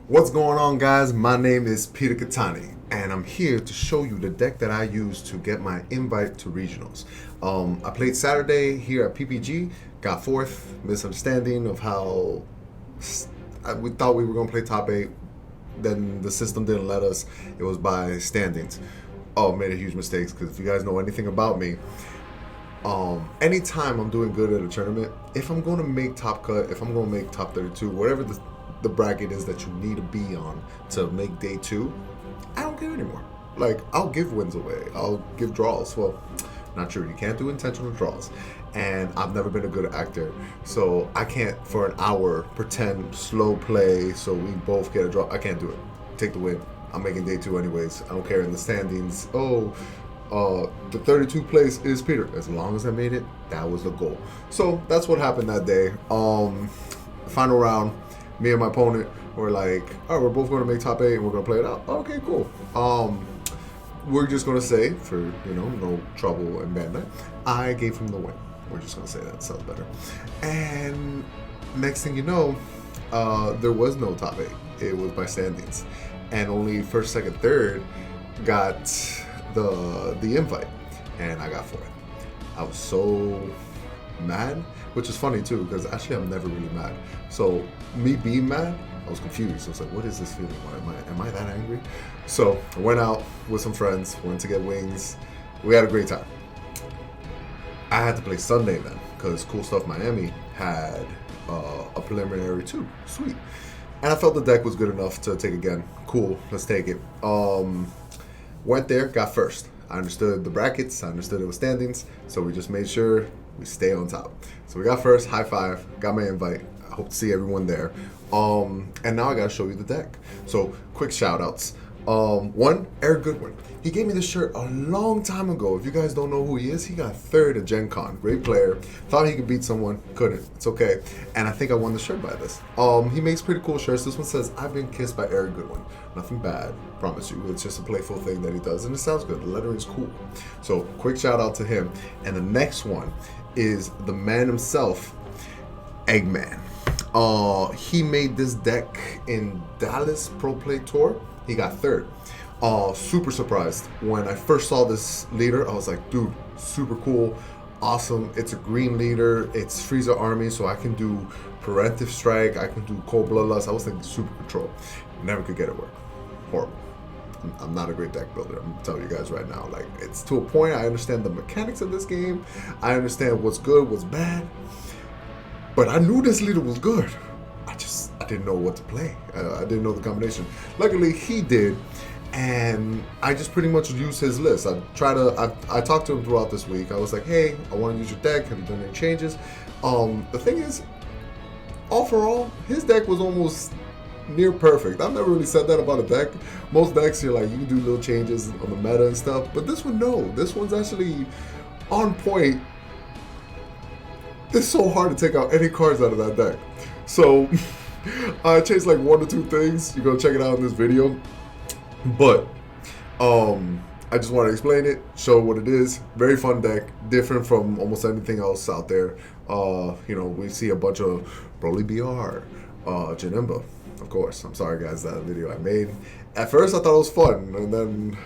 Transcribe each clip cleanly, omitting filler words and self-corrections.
What's going on, guys? My name is Peter Cattani, and I'm here to show you the deck that I use to get my invite to regionals. I played Saturday here at PPG, got fourth, misunderstanding of how we thought we were going to play top 8, then the system didn't let us. It was by standings. Oh, made a huge mistake, because if you guys know anything about me, anytime I'm doing good at a tournament, if I'm going to make top cut, if I'm going to make top 32, whatever the bracket is that you need to be on to make day 2, I don't care anymore. Like, I'll give wins away. I'll give draws. Well, not true. You can't do intentional draws. And I've never been a good actor. So I can't, for an hour, pretend slow play so we both get a draw. I can't do it. Take the win. I'm making day 2 anyways. I don't care in the standings. The 32 place is Peter. As long as I made it, that was the goal. So that's what happened that day. Final round, me and my opponent were like, all right, we're both going to make top 8 and we're going to play it out. Okay, cool. We're just going to say, for, no trouble and bad night, I gave him the win. We're just going to say that. Sounds better. And next thing you know, there was no top 8. It was by standings. And only first, second, third got the invite. And I got fourth. I was so mad, which is funny too, because actually I'm never really mad. So me being mad, I was confused. I was like, what is this feeling? Am I that angry? So I went out with some friends, went to get wings. We had a great time. I had to play Sunday then, because Cool Stuff Miami had a preliminary too. Sweet. And I felt the deck was good enough to take again. Cool, let's take it. Went there, got first. I understood the brackets, I understood it was standings, so we just made sure we stay on top. So we got first, high five, got my invite. I hope to see everyone there. And now I gotta show you the deck. So quick shout outs. One, Eric Goodwin. He gave me this shirt a long time ago. If you guys don't know who he is, he got third at Gen Con. Great player. Thought he could beat someone, couldn't. It's okay. And I think I won the shirt by this. He makes pretty cool shirts. This one says, I've been kissed by Eric Goodwin. Nothing bad, promise you. It's just a playful thing that he does, and it sounds good. The lettering's cool. So quick shout out to him. And the next one is the man himself, Eggman. He made this deck in Dallas Pro Play Tour. He got third. Super surprised. When I first saw this leader, I was like, dude, super cool, awesome. It's a green leader. It's Frieza Army, so I can do Preemptive Strike. I can do Cold Bloodlust. I was thinking Super Control. Never could get it work. Horrible. I'm not a great deck builder. I'm telling you guys right now. Like, it's to a point. I understand the mechanics of this game. I understand what's good, what's bad. But I knew this leader was good. I didn't know what to play. I didn't know the combination. Luckily, he did, and I just pretty much used his list. I talked to him throughout this week. I was like, hey, I want to use your deck. Have you done any changes? The thing is, all for all, his deck was almost near perfect. I've never really said that about a deck. Most decks, you're like, you can do little changes on the meta and stuff, but this one, no. This one's actually on point. It's so hard to take out any cards out of that deck. So I changed like 1 or 2 things. You go check it out in this video. But I just want to explain it, show what it is. Very fun deck, different from almost anything else out there. We see a bunch of Broly BR, Janimba, of course. I'm sorry guys, that video I made. At first I thought it was fun, and then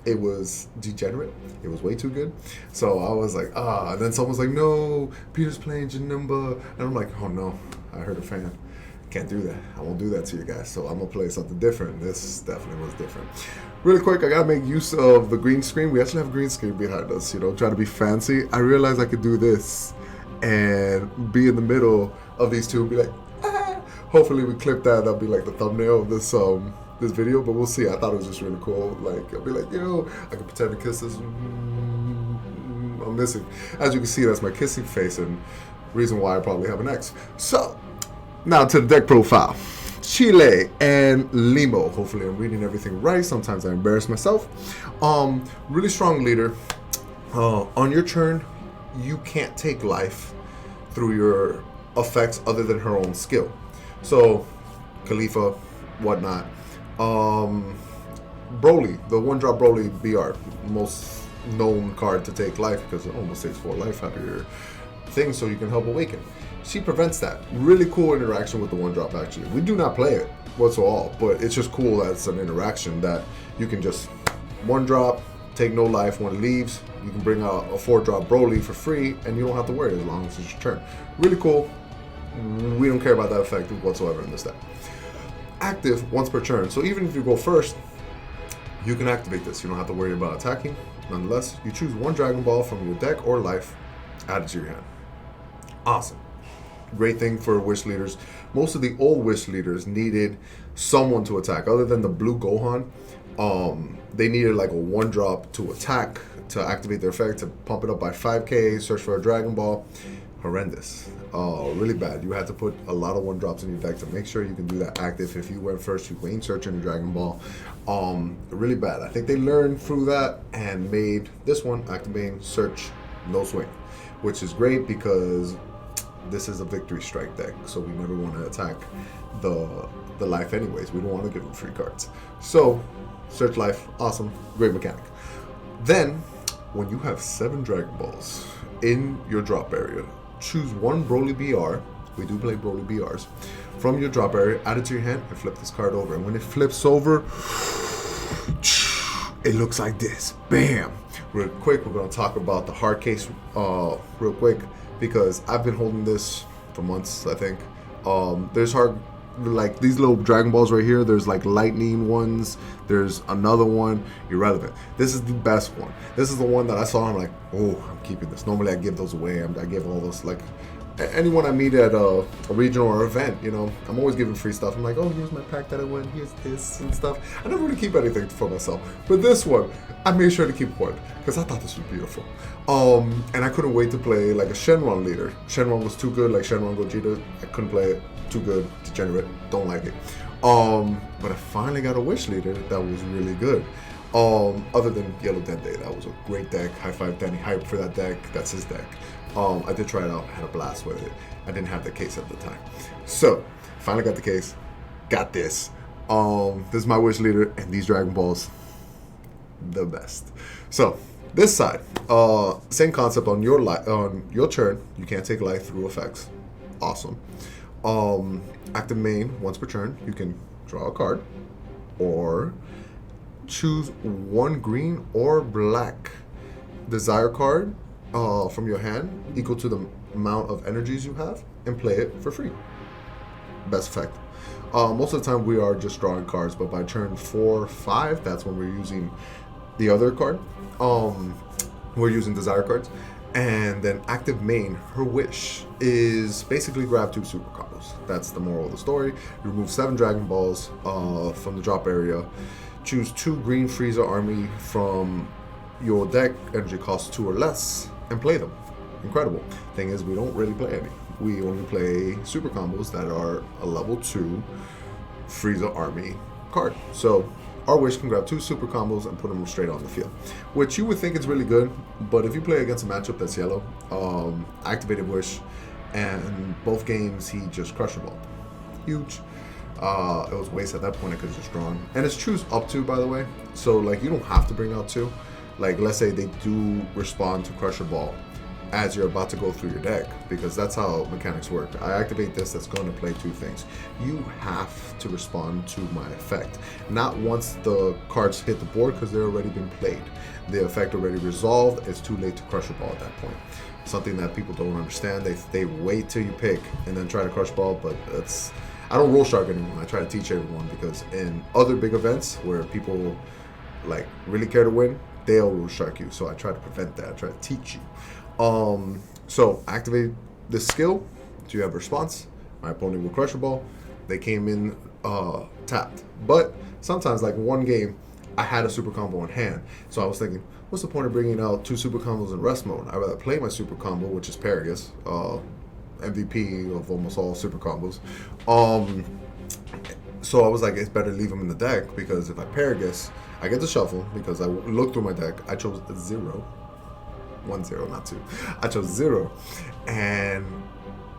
it was degenerate. It was way too good. So I was like, and then someone was like, no, Peter's playing Janimba. And I'm like, oh no, I heard a fan. Can't do that. I won't do that to you guys. So I'm gonna play something different. This definitely was different. Really quick, I gotta make use of the green screen. We actually have a green screen behind us, try to be fancy. I realized I could do this and be in the middle of these two and be like, ah. Hopefully we clip that. That'll be like the thumbnail of this this video, but we'll see. I thought it was just really cool. Like, I'll be like, I can pretend to kiss this. I'm missing. As you can see, that's my kissing face, and reason why I probably have an ex. So, now to the deck profile. Cheelai and Lemo. Hopefully I'm reading everything right. Sometimes I embarrass myself. Really strong leader. On your turn, you can't take life through your effects other than her own skill. So, Khalifa, whatnot. Broly, the 1-drop Broly BR, most known card to take life because it almost takes 4 life out of your things so you can help awaken. She prevents that. Really cool interaction with the 1-drop, actually. We do not play it whatsoever, but it's just cool that it's an interaction that you can just 1-drop, take no life when it leaves. You can bring out a 4-drop Broly for free, and you don't have to worry as long as it's your turn. Really cool. We don't care about that effect whatsoever in this deck. Active once per turn. So even if you go first, you can activate this. You don't have to worry about attacking. Nonetheless, you choose 1 Dragon Ball from your deck or life, add it to your hand. Awesome. Great thing for wish leaders. Most of the old wish leaders needed someone to attack. Other than the blue Gohan, they needed like a 1-drop to attack, to activate their effect, to pump it up by 5k, search for a Dragon Ball. Horrendous. Really bad. You had to put a lot of 1-drops in your deck to make sure you can do that active. If you went first, you ain't searching a Dragon Ball. Really bad. I think they learned through that and made this one, activate, search, no swing, which is great because this is a victory strike deck, so we never want to attack the life anyways. We don't want to give them free cards. So, search life, awesome, great mechanic. Then, when you have 7 Dragon Balls in your drop area, choose 1 Broly BR, we do play Broly BRs, from your drop area, add it to your hand, and flip this card over. And when it flips over, it looks like this. Bam! Real quick, we're going to talk about the hard case real quick, because I've been holding this for months, I think. There's hard, like these little Dragon Balls right here, there's like lightning ones, there's another one, irrelevant. This is the best one. This is the one that I saw, I'm like, oh, I'm keeping this. Normally I give those away. I give all those, like, anyone I meet at a regional or event, you know, I'm always giving free stuff. I'm like, oh, here's my pack that I won, here's this and stuff. I never really keep anything for myself. But this one, I made sure to keep one because I thought this was beautiful. And I couldn't wait to play like a Shenron leader. Shenron was too good, like Shenron Gogeta. I couldn't play it. Too good, degenerate, don't like it. But I finally got a Wish leader that was really good. Other than Yellow Dende, that was a great deck. High five Danny Hype for that deck. That's his deck. I did try it out, had a blast with it. I didn't have the case at the time. So, finally got the case. Got this. This is my Wish leader, and these Dragon Balls, the best. So, this side, same concept on your turn. You can't take life through effects. Awesome. Active main once per turn. You can draw a card, or choose 1 green or black desire card from your hand equal to the amount of energies you have, and play it for free. Best effect. Most of the time we are just drawing cards, but by turn 4 or 5, that's when we're using the other card. We're using desire cards. And then active main, her wish is basically grab 2 super combos. That's the moral of the story. You remove 7 Dragon Balls from the drop area. Choose 2 green Frieza army from your deck, energy cost 2 or less, and play them. Incredible. Thing is, we don't really play any. We only play super combos that are a level 2 Frieza army card. So our wish can grab 2 super combos and put them straight on the field, which you would think is really good, but if you play against a matchup that's yellow, activated wish, and both games he just crushed the ball. Huge. It was waste at that point. I could have just drawn, and it's choose up to, by the way, so like you don't have to bring out 2. Like let's say they do respond to crush a ball as you're about to go through your deck, because that's how mechanics work. I activate this, that's going to play 2 things. You have to respond to my effect, not once the cards hit the board, because they're already been played. The effect already resolved, it's too late to crush a ball at that point. Something that people don't understand. They wait till you pick and then try to crush ball, but it's, I don't rule shark anyone. I try to teach everyone, because in other big events where people like really care to win, they'll rule shark you. So I try to prevent that. I try to teach you. So activate this skill. Do you have a response? My opponent will crush a ball. They came in tapped. But sometimes, like one game, I had a super combo in hand. So I was thinking, what's the point of bringing out 2 super combos in rest mode? I'd rather play my super combo, which is Paragus, MVP of almost all super combos. So I was like, it's better to leave them in the deck, because if I Paragus, I get to shuffle, because I looked through my deck. I chose 0. 1-0, not 2. I chose 0, and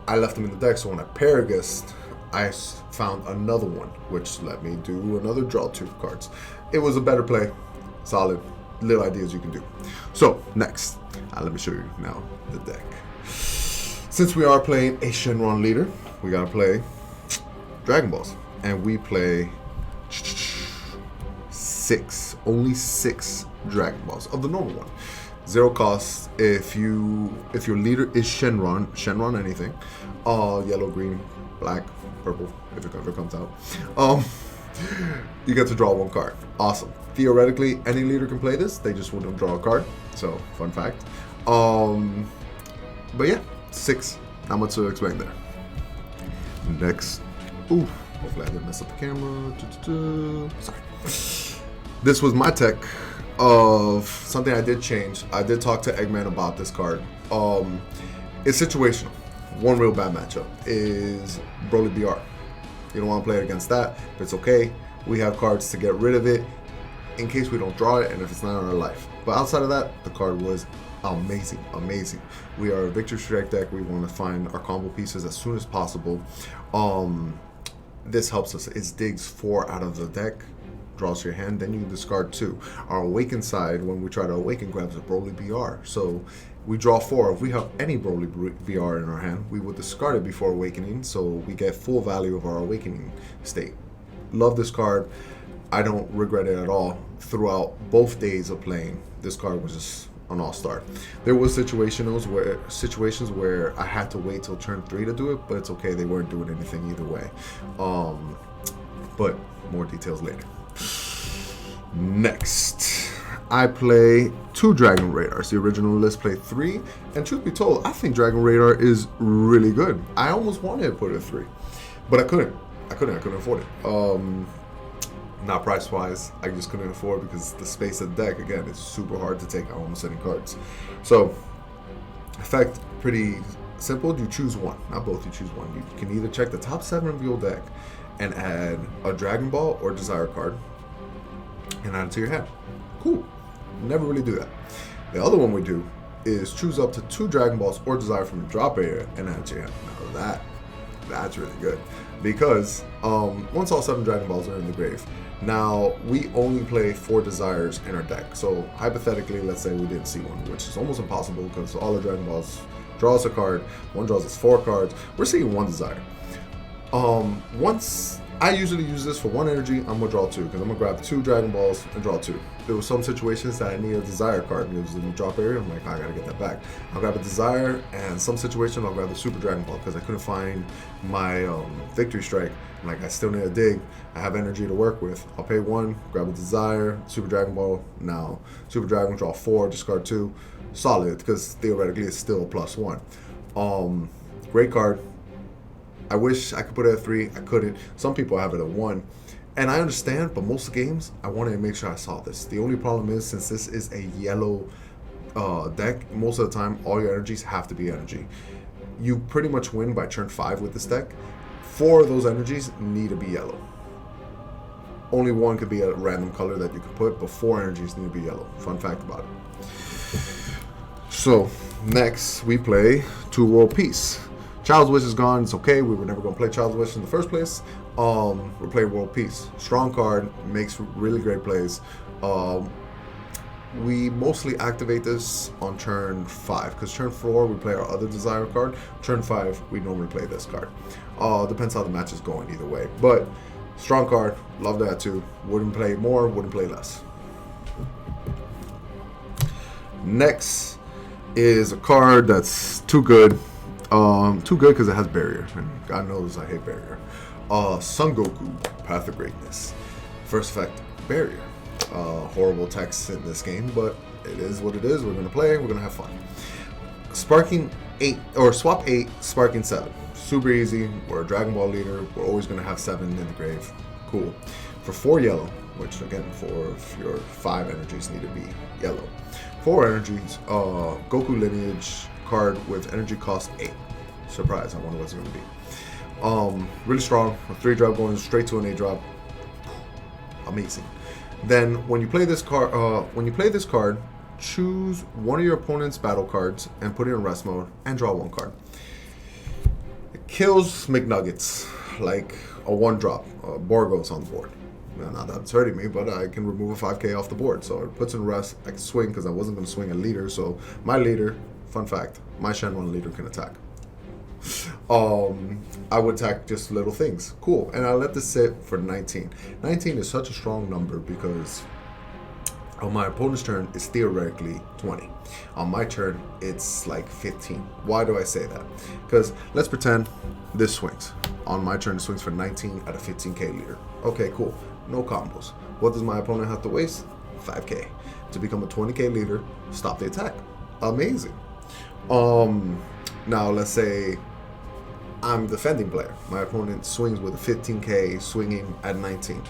I left them in the deck. So when I Paragus, I found another one, which let me do another draw 2 cards. It was a better play. Solid. Little ideas you can do. So next, let me show you now the deck. Since we are playing a Shenron leader, we gotta play Dragon Balls. And we play only six Dragon Balls of the normal one. 0 cost if your leader is Shenron anything. Yellow, green, black, purple, if it ever comes out. You get to draw 1 card. Awesome. Theoretically, any leader can play this. They just wouldn't draw a card. So, fun fact. But yeah, 6. Not much to explain there. Next. Ooh, hopefully I didn't mess up the camera. Sorry. This was my tech of something I did change. I did talk to Eggman about this card. It's situational. One real bad matchup is Broly BR. You don't want to play it against that, but it's okay. We have cards to get rid of it in case we don't draw it and if it's not in our life. But outside of that, the card was amazing. We are a Victory Strike deck. We want to find our combo pieces as soon as possible. This helps us. It digs 4 out of the deck, draws your hand, then you discard 2. Our Awaken side, when we try to Awaken, grabs a Broly BR. So we draw 4. If we have any Broly BR in our hand, we will discard it before Awakening, so we get full value of our Awakening state. Love this card. I don't regret it at all. Throughout both days of playing, this card was just an all-star. There was situations where I had to wait till turn 3 to do it, but it's okay. They weren't doing anything either way. But more details later. Next, I play 2 Dragon Radars. The original list played 3, and truth be told, I think Dragon Radar is really good. I almost wanted to put it at 3, but I couldn't afford it. Not price-wise, I just couldn't afford because the space of the deck, again, it's super hard to take out almost any cards. So, effect, pretty simple. You choose one, not both, you choose one. You can either check the top 7 of your deck and add a Dragon Ball or Desire card and add it to your hand. Cool. Never really do that. The other one we do is choose up to 2 Dragon Balls or Desire from the drop area and add it to your hand. Now that's really good because once all 7 Dragon Balls are in the grave, now we only play 4 Desires in our deck. So hypothetically, let's say we didn't see one, which is almost impossible because all the Dragon Balls draw us a card, one draws us 4 cards. We're seeing 1 Desire. Once I usually use this for 1 energy, I'm gonna draw 2 because I'm gonna grab 2 Dragon Balls and draw 2. There were some situations that I need a Desire card and it was in the drop area. I'm like, I gotta get that back. I'll grab a Desire, and some situation I'll grab the Super Dragon Ball because I couldn't find my Victory Strike. I'm like, I still need a dig. I have energy to work with. I'll pay 1, grab a Desire, Super Dragon Ball. Now, Super Dragon, draw 4, discard 2. Solid because theoretically it's still a +1. Great card. I wish I could put it at 3. I couldn't. Some people have it at 1. And I understand, but most games, I wanted to make sure I saw this. The only problem is, since this is a yellow deck, most of the time, all your energies have to be energy. You pretty much win by turn 5 with this deck. 4 of those energies need to be yellow. Only 1 could be a random color that you could put, but 4 energies need to be yellow. Fun fact about it. So, next, we play 2 World Peace. Child's Wish is gone. It's okay. We were never going to play Child's Wish in the first place. We're playing World Peace. Strong card. Makes really great plays. We mostly activate this on turn 5. Because turn 4, we play our other Desire card. Turn 5, we normally play this card. Depends how the match is going either way. But strong card. Love that too. Wouldn't play more. Wouldn't play less. Next is a card that's too good. Too good because it has barrier, and God knows I hate barrier. Son Goku, Path of Greatness. First effect, barrier. Horrible text in this game, but it is what it is. We're gonna play. We're gonna have fun. Sparking 8 or swap 8, Sparking 7. Super easy. We're a Dragon Ball leader. We're always gonna have 7 in the grave. Cool. For 4 yellow, which again, 4 of your 5 energies need to be yellow. 4 energies. Goku lineage card with energy cost 8. Surprise, I wonder what's going to be. Really strong. A 3 drop going straight to an 8 drop. Amazing. Then when you play this card, choose one of your opponent's battle cards and put it in rest mode and draw 1 card. It kills McNuggets like a 1 drop. Borgos on the board. Not that it's hurting me, but I can remove a 5k off the board. So it puts in rest. I can swing because I wasn't going to swing a leader. So my leader, fun fact, my Shenron leader can attack. I would attack just little things. Cool. And I let this sit for 19. 19 is such a strong number because on my opponent's turn, it's theoretically 20. On my turn, it's like 15. Why do I say that? Because let's pretend this swings. On my turn, it swings for 19 at a 15k leader. Okay, cool. No combos. What does my opponent have to waste? 5k. To become a 20k leader, stop the attack. Amazing. Now, let's say I'm defending player. My opponent swings with a 15k, swinging at 19.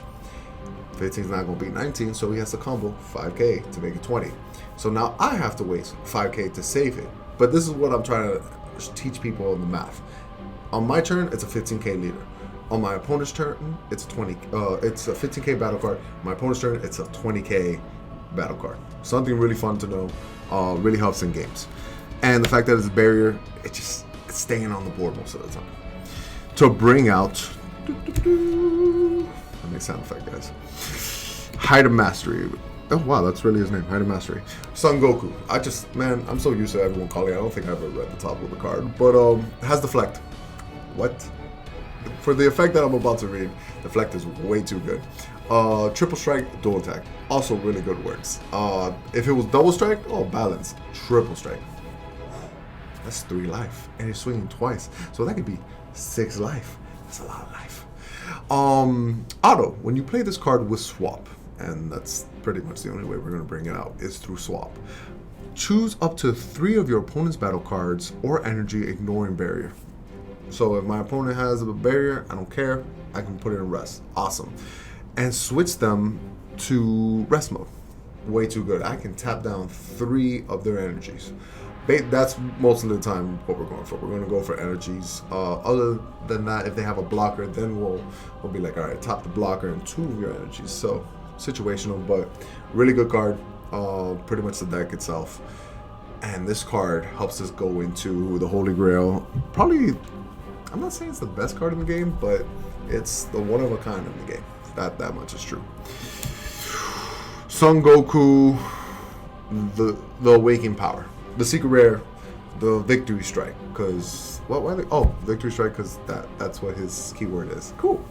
15 is not going to beat 19, so he has to combo 5k to make it 20. So now I have to waste 5k to save it. But this is what I'm trying to teach people in the math. On my turn, it's a 15k leader. On my opponent's turn, it's a 15k battle card. My opponent's turn, it's a 20k battle card. Something really fun to know. Really helps in games. And the fact that it's a barrier, it's staying on the board most of the time. To bring out, that makes sound effect, guys. Height of Mastery. Oh wow, that's really his name. Height of Mastery. Son Goku. I'm so used to everyone calling it. I don't think I ever read the top of the card, but has deflect. What? For the effect that I'm about to read, deflect is way too good. Triple strike, dual attack. Also really good words. If it was double strike, balance. Triple strike. That's 3 life. And he's swinging twice. So that could be 6 life. That's a lot of life. Auto. When you play this card with swap, and that's pretty much the only way we're going to bring it out, is through swap. Choose up to 3 of your opponent's battle cards or energy ignoring barrier. So if my opponent has a barrier, I don't care. I can put it in rest. Awesome. And switch them to rest mode. Way too good. I can tap down 3 of their energies. That's most of the time what we're going for. We're going to go for energies. Other than that, if they have a blocker, then we'll be like, all right, tap the blocker and 2 of your energies. So situational, but really good card. Pretty much the deck itself. And this card helps us go into the Holy Grail. Probably, I'm not saying it's the best card in the game, but it's the one of a kind in the game. That much is true. Son Goku, the Awakening Power. The secret rare, the Victory Strike, because Victory Strike, because that's what his keyword is. Cool.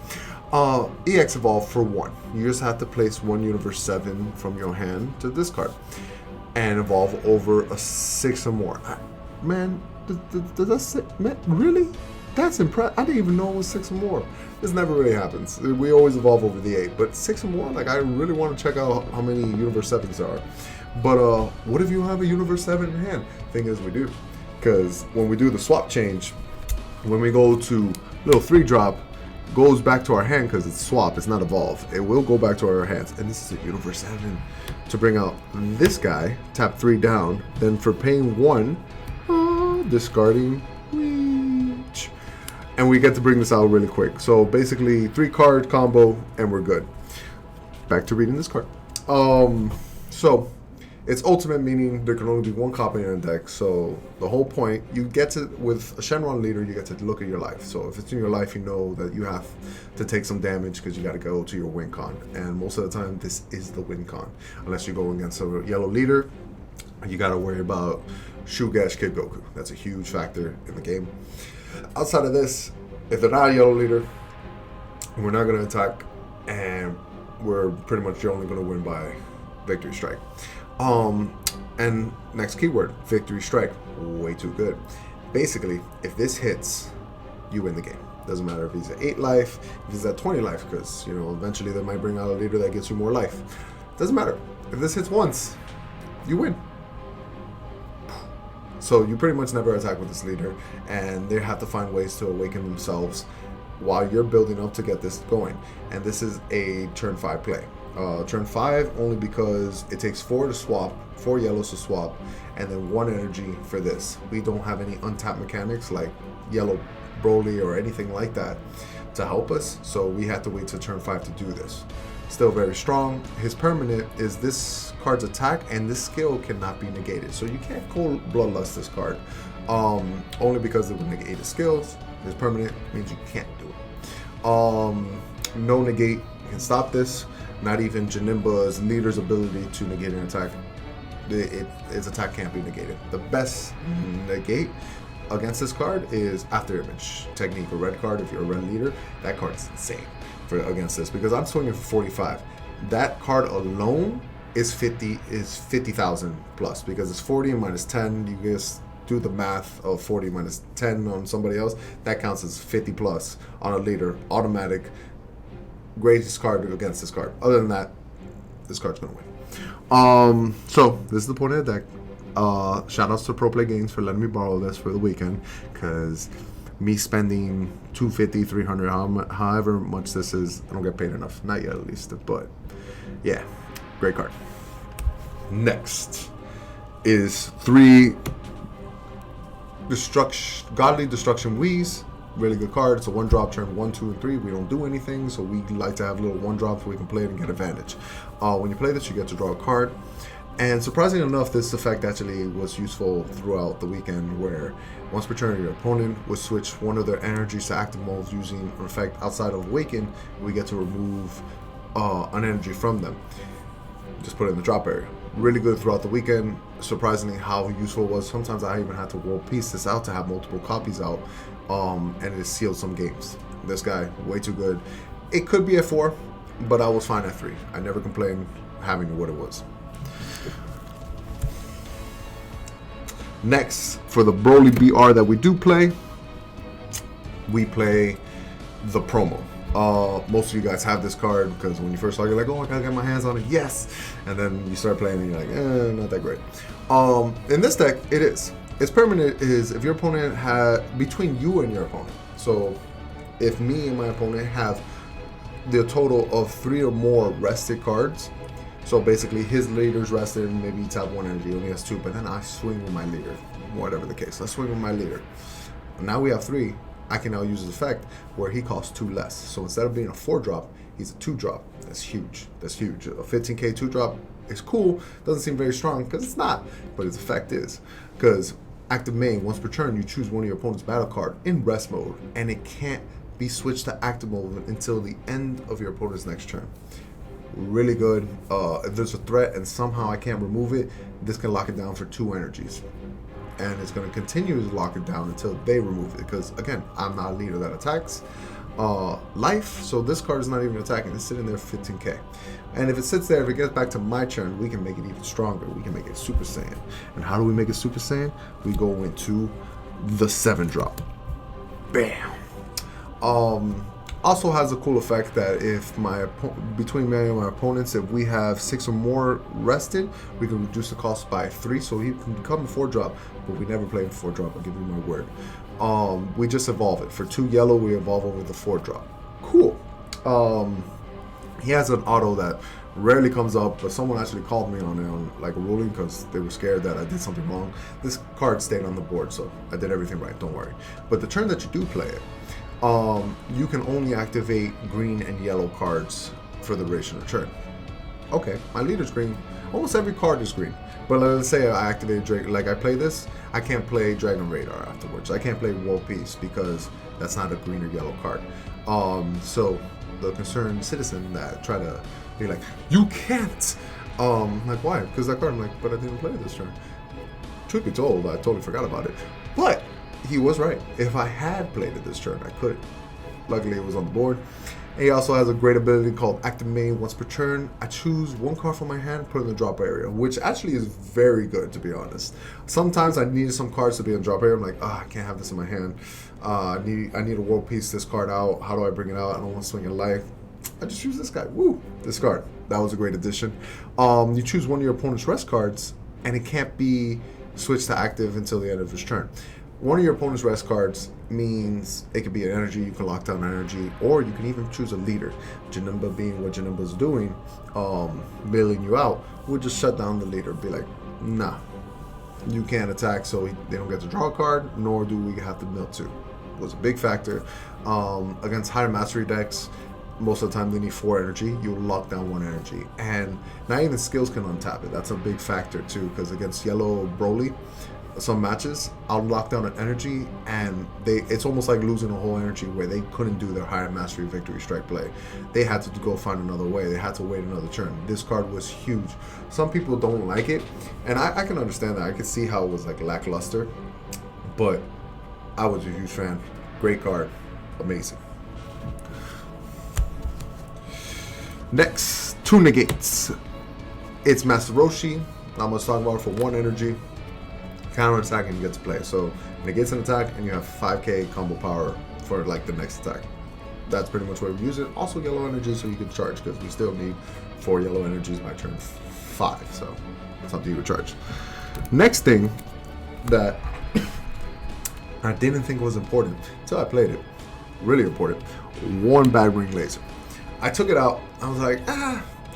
EX Evolve for 1. You just have to place 1 Universe 7 from your hand to this card, and evolve over a 6 or more. Man, does that say, man, really? That's impressive. I didn't even know it was 6 or more. This never really happens. We always evolve over the 8, but 6 or more. Like, I really want to check out how many Universe 7s there are. But what if you have a Universe 7 in hand? Thing is, we do. Because when we do the swap change, when we go to little 3-drop, goes back to our hand because it's swap, it's not evolve. It will go back to our hands. And this is a Universe 7. To bring out this guy, tap 3 down. Then for paying 1, discarding reach. And we get to bring this out really quick. So basically 3-card combo and we're good. Back to reading this card. So it's ultimate, meaning there can only be 1 copy in a deck. So the whole point, you get to, with a Shenron leader, you get to look at your life. So if it's in your life, you know that you have to take some damage because you got to go to your win con. And most of the time, this is the win con. Unless you go against a yellow leader, you got to worry about Shugesh Kid Goku. That's a huge factor in the game. Outside of this, if they're not a yellow leader, we're not going to attack, and we're pretty much only going to win by Victory Strike. And next keyword, Victory Strike. Way too good. Basically, if this hits, you win the game. Doesn't matter if he's at 8 life, if he's at 20 life, because, you know, eventually they might bring out a leader that gets you more life. Doesn't matter. If this hits once, you win. So you pretty much never attack with this leader, and they have to find ways to awaken themselves while you're building up to get this going. And this is a turn 5 play. Turn 5 only because it takes 4 to swap, 4 yellows to swap, and then 1 energy for this. We don't have any untapped mechanics like yellow Broly or anything like that to help us, so we have to wait till turn 5 to do this. Still very strong. His permanent is this card's attack, and this skill cannot be negated. So you can't cold Bloodlust this card, only because it would negate his skills. His permanent means you can't do it. No negate can stop this. Not even Nimbus leader's ability to negate an attack. Its attack can't be negated. The best negate against this card is After Image Technique, a red card. If you're a red leader, that card is insane for against this because I'm swinging for 45. That card alone is 50,000 plus because it's 40 and minus 10. You just do the math of 40 minus 10 on somebody else. That counts as 50 plus on a leader. Automatic. Greatest card against this card. Other than that, this card's gonna win. So this is the point of the deck. Shout outs to Pro Play Games for letting me borrow this for the weekend, because me spending $250, $300, however much this is, I don't get paid enough. Not yet, at least. But yeah, great card. Next is 3 Godly Destruction Wheeze. Really good card. It's a 1-drop, turn 1, 2, and 3. We don't do anything, so we like to have little 1-drops so we can play it and get advantage. When you play this, you get to draw a card. And surprisingly enough, this effect actually was useful throughout the weekend, where once per turn your opponent would switch one of their energies to active mode using an effect outside of Awaken. We get to remove an energy from them. Just put it in the drop area. Really good throughout the weekend. Surprisingly how useful it was. Sometimes I even had to world piece this out to have multiple copies out, and it sealed some games. This guy, way too good. It could be at 4, but I was fine at 3. I never complained having what it was. Next, for the Broly BR that we do play, we play the promo. Most of you guys have this card because when you first saw it, you're like, oh, I gotta get my hands on it, yes! And then you start playing and you're like, not that great. In this deck, it is. Its permanent is if your opponent between you and your opponent. So if me and my opponent have the total of 3 or more rested cards, so basically his leader's rested, maybe he tapped 1 energy, only has 2, but then I swing with my leader, whatever the case. I swing with my leader. Now we have 3. I can now use his effect where he costs 2 less. So instead of being a 4-drop, he's a 2-drop. That's huge. That's huge. A 15k 2-drop is cool. Doesn't seem very strong because it's not, but its effect is. Because active main, once per turn, you choose one of your opponent's battle card in rest mode, and it can't be switched to active mode until the end of your opponent's next turn. Really good. If there's a threat and somehow I can't remove it, this can lock it down for 2 energies. And it's going to continue to lock it down until they remove it. Because, again, I'm not a leader that attacks life. So this card is not even attacking. It's sitting there for 15k. And if it sits there, if it gets back to my turn, we can make it even stronger. We can make it Super Saiyan. And how do we make it Super Saiyan? We go into the 7-drop. Bam. Also has a cool effect that if between me and my opponents, if we have 6 or more rested, we can reduce the cost by 3, so he can become a 4-drop, but we never play a 4-drop, I'll give you my word. We just evolve it. For 2 yellow, we evolve over the 4-drop. Cool. He has an auto that rarely comes up, but someone actually called me on it on like a ruling because they were scared that I did something wrong. This card stayed on the board, so I did everything right, don't worry. But the turn that you do play it, you can only activate green and yellow cards for the duration of the turn. Okay, my leader's green. Almost every card is green. But let's say I activate I play this, I can't play Dragon Radar afterwards. I can't play World Peace because that's not a green or yellow card. So the concerned citizen that try to be like, you can't! Like, why? Because that card, I'm like, but I didn't play this turn. Truth be told, I totally forgot about it. But he was right. If I had played it this turn, I could. Luckily, it was on the board. And he also has a great ability called Active Main. Once per turn, I choose 1 card from my hand, put it in the drop area, which actually is very good, to be honest. Sometimes I needed some cards to be in the drop area. I'm like, I can't have this in my hand. I need a world piece this card out. How do I bring it out? I don't want to swing in life. I just choose this guy. Woo! This card. That was a great addition. You choose one of your opponent's rest cards, and it can't be switched to active until the end of his turn. One of your opponent's rest cards means it could be an energy, you can lock down energy, or you can even choose a leader. Janemba being what Janemba's doing, bailing you out, would just shut down the leader. Be like, nah, you can't attack, so they don't get to draw a card, nor do we have to mill 2. Was a big factor. Against higher mastery decks, most of the time they need 4 energy. You lock down 1 energy, and not even skills can untap it. That's a big factor too, because against yellow Broly, some matches I'll lock down an energy and it's almost like losing a whole energy where they couldn't do their higher mastery victory strike play. They had to go find another way. They had to wait another turn. This card was huge. Some people don't like it, and I can understand that. I can see how it was like lackluster, but I was a huge fan. Great card. Amazing. Next, 2 negates. It's Master Roshi. I'm going to talk about it for 1 energy. Counter attack and you get to play. So negates an attack and you have 5k combo power for like the next attack. That's pretty much where we use it. Also yellow energy so you can charge because we still need 4 yellow energies by turn 5. So it's up to you to charge. Next thing that I didn't think was important until I played it. Really important. 1 bad ring laser. I took it out. I was like,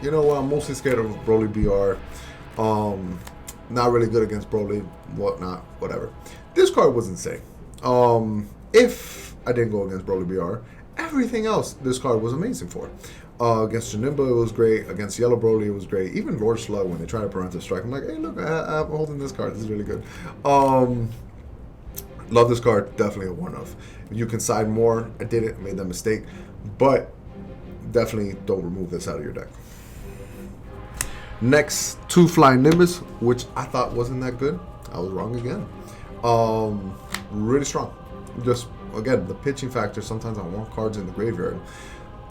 you know what? I'm mostly scared of Broly BR. Not really good against Broly, whatnot, whatever. This card was insane. If I didn't go against Broly BR, everything else this card was amazing for. Against Nimbus, it was great. Against Yellow Broly, it was great. Even Lord Slug, when they try to Parental Strike, I'm like, hey, look, I'm holding this card. This is really good. Love this card. Definitely a one-off. You can side more. I did it. Made that mistake. But definitely don't remove this out of your deck. Next, 2 Flying Nimbus, which I thought wasn't that good. I was wrong again. Really strong. Just, again, the pitching factor. Sometimes I want cards in the graveyard.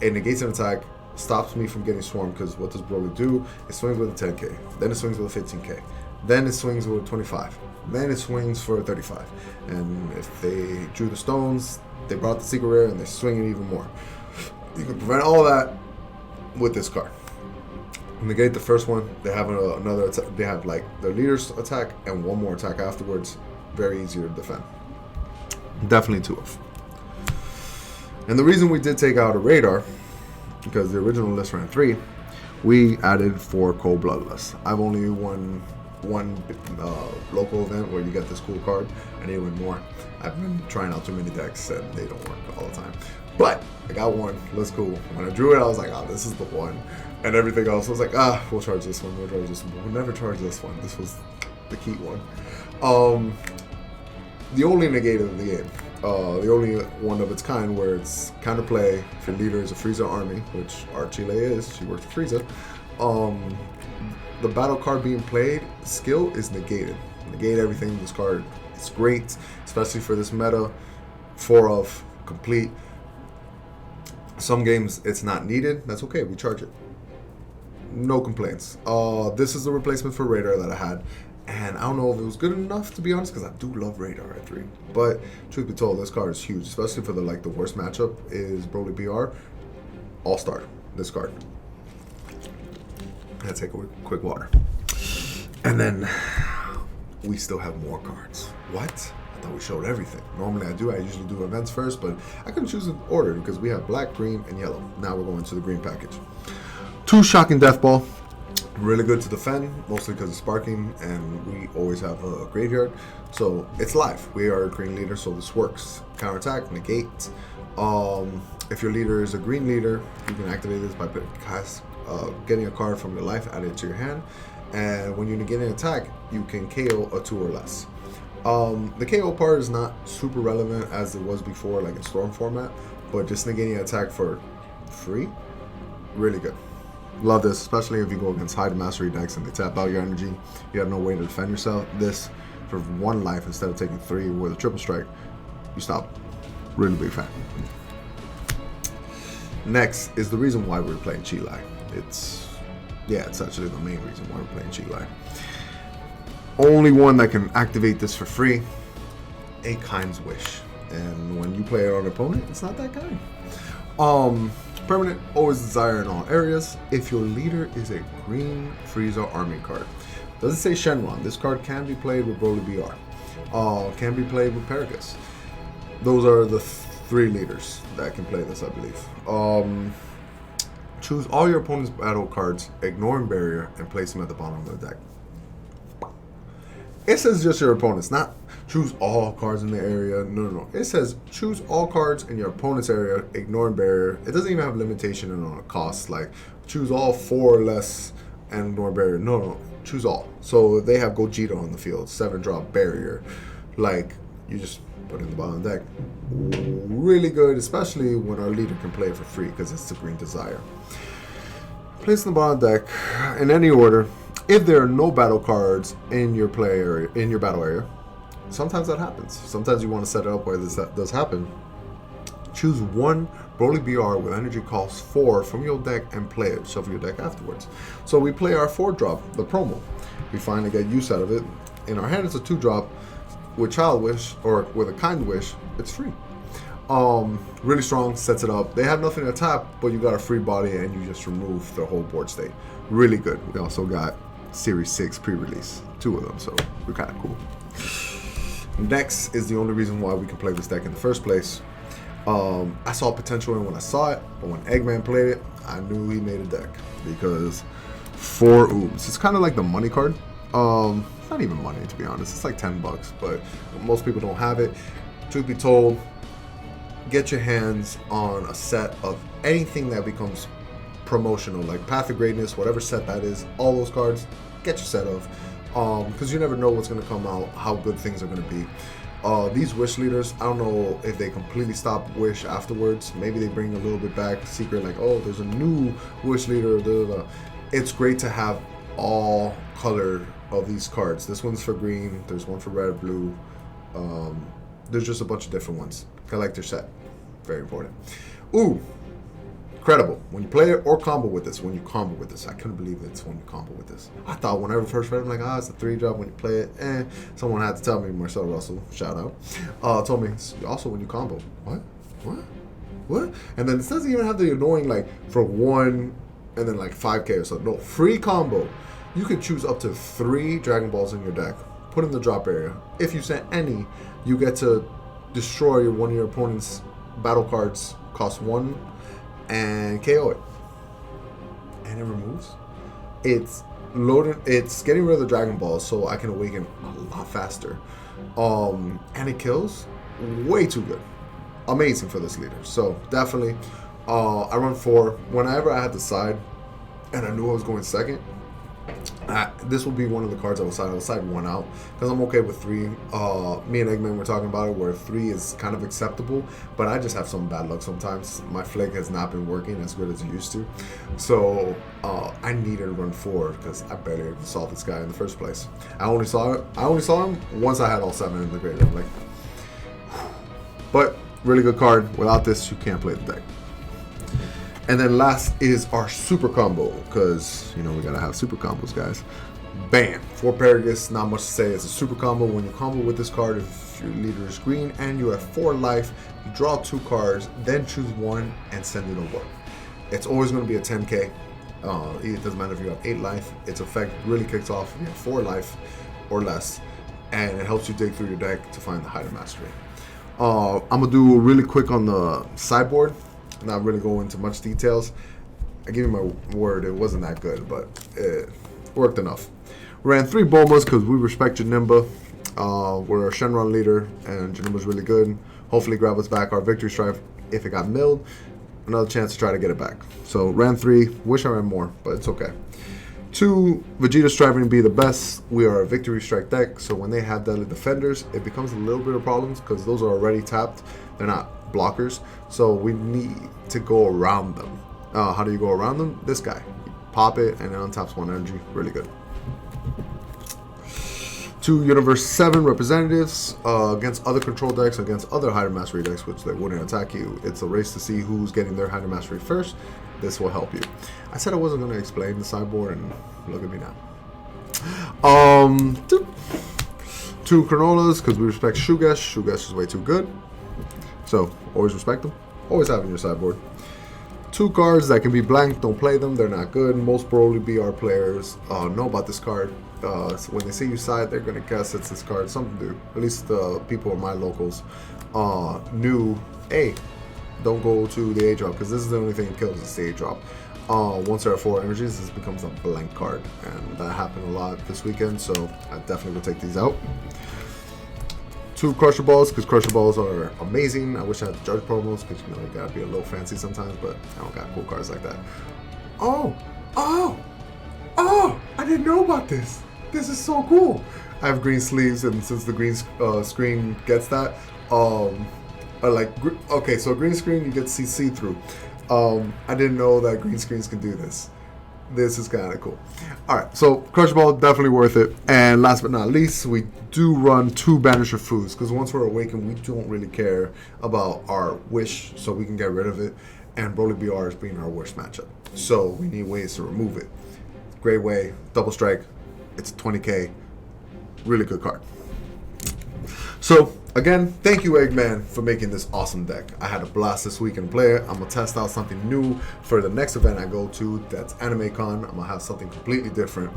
It negates an attack, stops me from getting swarmed, because what does Broly do? It swings with a 10k. Then it swings with a 15k. Then it swings with a 25. Then it swings for a 35. And if they drew the stones, they brought the secret rare, and they swing it even more. You can prevent all that with this card. Negate the first one. They have another attack. They have like their leader's attack and 1 more attack afterwards. Very easy to defend. Definitely 2 of. And the reason we did take out a radar, because the original list ran 3, we added 4 Cold Bloodlust. I've only won 1 local event where you get this cool card. I need to win more. I've been trying out too many decks and they don't work all the time. But I got 1. Looks cool. When I drew it, I was like, oh, this is the one. And everything else, I was like, we'll charge this one. We'll charge this one. We'll never charge this one. This was the key one. The only negate of the game. The only one of its kind where it's counterplay if your leader is a Frieza army, which our Cheelai is. She works for Frieza. The battle card being played, skill is negated. Negate everything in this card. It's great, especially for this meta. 4 of complete. Some games it's not needed. That's okay. We charge it. No complaints. This is the replacement for Radar that I had. And I don't know if it was good enough, to be honest, because I do love Radar at 3. But truth be told, this card is huge, especially for the worst matchup is Broly BR. All-Star, this card. Let's take a quick water. And then we still have more cards. What? I thought we showed everything. Normally I usually do events first, but I couldn't choose an order because we have black, green, and yellow. Now we're going to the green package. 2 Shocking Death Ball. Really good to defend, mostly because it's sparking, and we always have a graveyard. So it's live. We are a green leader, so this works. Counterattack, negate. If your leader is a green leader, you can activate this by getting a card from your life, add it to your hand. And when you negate an attack, you can KO a 2 or less. The KO part is not super relevant as it was before, like in Storm format, but just negating an attack for free, really good. Love this, especially if you go against high mastery decks and they tap out your energy. You have no way to defend yourself. This, for 1 life instead of taking 3 with a triple strike, you stop. Really big fan. Next is the reason why we're playing Cheelai. It's actually the main reason why we're playing Cheelai. Only one that can activate this for free, A Kind's Wish. And when you play it on an opponent, it's not that kind. Permanent, always desire in all areas. If your leader is a green Frieza army card. Doesn't say Shenron. This card can be played with Broly BR. Can be played with Paragus. Those are the 3 leaders that can play this, I believe. Choose all your opponent's battle cards, ignoring barrier, and place them at the bottom of the deck. It says just your opponents, not choose all cards in the area. No. It says choose all cards in your opponent's area, ignoring barrier. It doesn't even have limitation on a cost, like choose all 4 or less and ignore barrier. No. Choose all. So if they have Gogeta on the field, 7-drop barrier, like you just put it in the bottom of the deck. Really good, especially when our leader can play it for free because it's the green desire. Place in the bottom of the deck in any order. If there are no battle cards in your play area, in your battle area, sometimes that happens. Sometimes you want to set it up where this does happen. Choose one Broly BR with energy cost 4 from your deck and play it. Shuffle your deck afterwards. So we play our 4-drop, the promo. We finally get use out of it. In our hand, it's a 2-drop. With Child Wish, or with a Kind Wish, it's free. Really strong, sets it up. They have nothing to tap, but you got a free body and you just remove the whole board state. Really good. We also got Series 6 pre-release. 2 of them, so we're kind of cool. Next is the only reason why we can play this deck in the first place. I saw potential in when I saw it, but when Eggman played it, I knew he made a deck. Because 4 Ooms. It's kind of like the money card. It's not even money, to be honest. It's like $10, but most people don't have it. Truth be told, get your hands on a set of anything that becomes promotional, like Path of Greatness, whatever set that is, all those cards, get your set of. Because you never know what's going to come out, how good things are going to be. These Wish leaders, I don't know if they completely stop Wish afterwards. Maybe they bring a little bit back, secret, like, oh, there's a new Wish leader. Blah, blah, blah. It's great to have all color of these cards. This one's for green, there's one for red, blue. There's just a bunch of different ones. Collector set, very important. Ooh, incredible. When you play it or combo with this, I couldn't believe it's when you combo with this. I thought whenever I first read it, I'm like, it's a 3-drop. When you play it, someone had to tell me, Marcel Russell, shout out, told me, also when you combo. What? And then this doesn't even have the annoying, like, for 1 and then like 5k or so. No, free combo. You can choose up to 3 Dragon Balls in your deck, put in the drop area. If you send any, you get to destroy one of your opponent's battle cards, cost 1, and KO it. And it removes. It's loaded. It's getting rid of the Dragon Balls, so I can awaken a lot faster. And it kills way too good. Amazing for this leader. So definitely, I run 4. Whenever I had to side, and I knew I was going second, this will be one of the cards I will side 1 out, because I'm okay with 3. Me and Eggman were talking about it, where 3 is kind of acceptable, but I just have some bad luck sometimes. My flick has not been working as good as it used to, so I needed to run 4 because I barely even saw this guy in the first place. I only saw him once I had all 7 in the graveyard. Like, but really good card. Without this, you can't play the deck. And then last is our super combo, because, you know, we gotta have super combos, guys. Bam! 4 Paragus, not much to say. It's a super combo. When you combo with this card, if your leader is green and you have 4 life, you draw 2 cards, then choose 1 and send it over. It's always going to be a 10k. It doesn't matter if you have 8 life. Its effect really kicks off if you have 4 life or less, and it helps you dig through your deck to find the Higher Mastery. I'm gonna do really quick on the sideboard. Not really go into much details. I give you my word, it wasn't that good, but it worked enough. Ran 3 Bulmas because we respect Janimba. We're a Shenron leader, and Janimba's really good. Hopefully grab us back our Victory Strife if it got milled. Another chance to try to get it back. So ran 3. Wish I ran more, but it's okay. 2, Vegeta striving to be the best. We are a Victory Strike deck, so when they have Deadly Defenders, it becomes a little bit of problems because those are already tapped. They're not blockers, so we need to go around them. How do you go around them? This guy. You pop it and it untaps 1 energy. Really good. 2 Universe 7 representatives against other control decks, against other Higher Mastery decks, which they wouldn't attack you. It's a race to see who's getting their Higher Mastery first. This will help you. I said I wasn't going to explain the sideboard, and look at me now. 2 Cronolas, because we respect Shugesh. Shugesh is way too good. So, always respect them. Always have in your sideboard. 2 cards that can be blank, don't play them, they're not good. Most Broly BR players know about this card. So when they see you side, they're going to guess it's this card. Some do. At least the people in my locals knew, hey, don't go to the A drop, because this is the only thing that kills is the A drop. Once there are 4 energies, this becomes a blank card. And that happened a lot this weekend, so I definitely will take these out. 2 Crusher Balls, because Crusher Balls are amazing. I wish I had Judge promos, because, you know, you gotta be a little fancy sometimes, but I don't got cool cards like that. Oh! I didn't know about this. This is so cool. I have green sleeves, and since the green screen gets that, okay, so green screen, you get to see see-through. I didn't know that green screens can do this. This is kind of cool. All right, so Crush Ball, definitely worth it. And last but not least, we do run 2 Banisher Foods, because once we're awakened, we don't really care about our wish, so we can get rid of it. And Broly BR is being our worst matchup, so we need ways to remove it. Great way, double strike. It's 20k. Really good card. So, again, thank you, Eggman, for making this awesome deck. I had a blast this week in play it. I'm going to test out something new for the next event I go to. That's Anime Con. I'm going to have something completely different.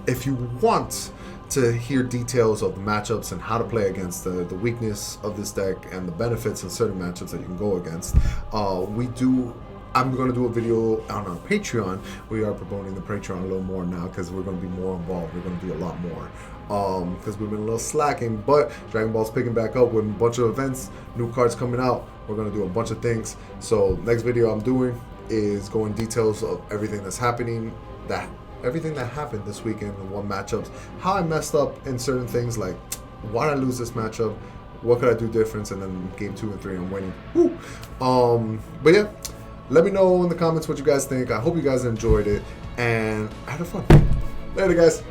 If you want to hear details of the matchups and how to play against the weakness of this deck and the benefits in certain matchups that you can go against, I'm going to do a video on our Patreon. We are promoting the Patreon a little more now because we're going to be more involved. We're going to do a lot more because we've been a little slacking, but Dragon Ball's picking back up with a bunch of events, new cards coming out. We're going to do a bunch of things. So next video I'm doing is going details of everything that's happening, everything that happened this weekend in one matchups, how I messed up in certain things, like why did I lose this matchup, what could I do different, and then game 2 and 3 I'm winning. Woo. But yeah, let me know in the comments what you guys think. I hope you guys enjoyed it and I had fun. Later, guys.